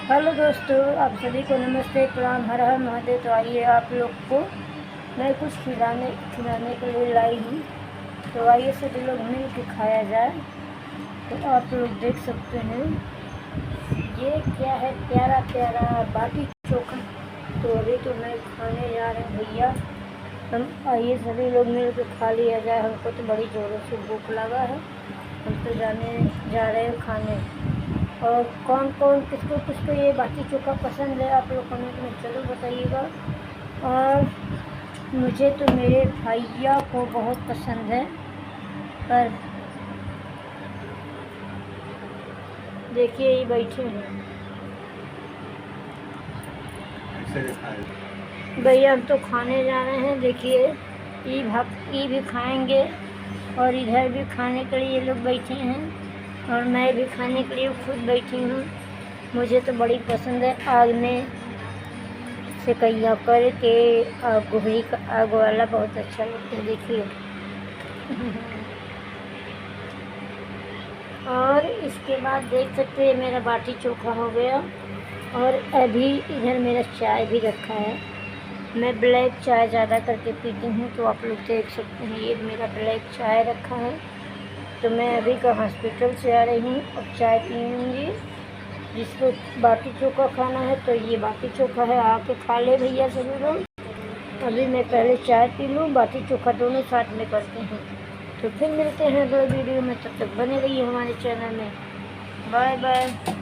Hello दोस्तों, आप सभी को नमस्ते, प्रणाम, हर हर महादेव। तो आइए आप लोग को मैं कुछ खिलाने के लिए लाई हूँ। तो आइए सभी लोग मिल के खाया जाए। तो आप लोग देख सकते हैं ये क्या है, प्यारा प्यारा बाटी चोखा। तो अभी तो मैं खाने जा रहे हैं भैया। हम आइए सभी लोग मिल के खा लिया जाए। हमको तो बड़ी ज़ोरों से भूख लगा है। हम तो जा रहे हैं खाने। और कौन कौन किसको ये बाटी चोखा पसंद है, आप लोग कमेंट में ज़रूर बताइएगा। और मुझे तो मेरे भैया को बहुत पसंद है। पर देखिए ये बैठे हैं भैया। हम तो खाने जा रहे हैं। देखिए ये भी खाएंगे और इधर भी खाने के लिए लोग बैठे हैं और मैं भी खाने के लिए खुद बैठी हूँ। मुझे तो बड़ी पसंद है। आग में सेकैया करके गोहरी का आग वाला बहुत अच्छा लगता है। देखिए और इसके बाद देख सकते हैं मेरा बाटी चोखा हो गया। और अभी इधर मेरा चाय भी रखा है। मैं ब्लैक चाय ज़्यादा करके पीती हूँ, तो आप लोग देख सकते हैं ये मेरा ब्लैक चाय रखा है। तो मैं अभी का हॉस्पिटल से आ रही हूँ, अब चाय पीऊँगी। जिसको बाटी चोखा खाना है तो ये बाटी चोखा है, आके खा ले भैया सभी लोग। अभी मैं पहले चाय पी लूँ, बाटी चोखा दोनों साथ में करते हैं। तो फिर मिलते हैं अगले वीडियो में, तब तक बने रहिए हमारे चैनल में। Bye bye.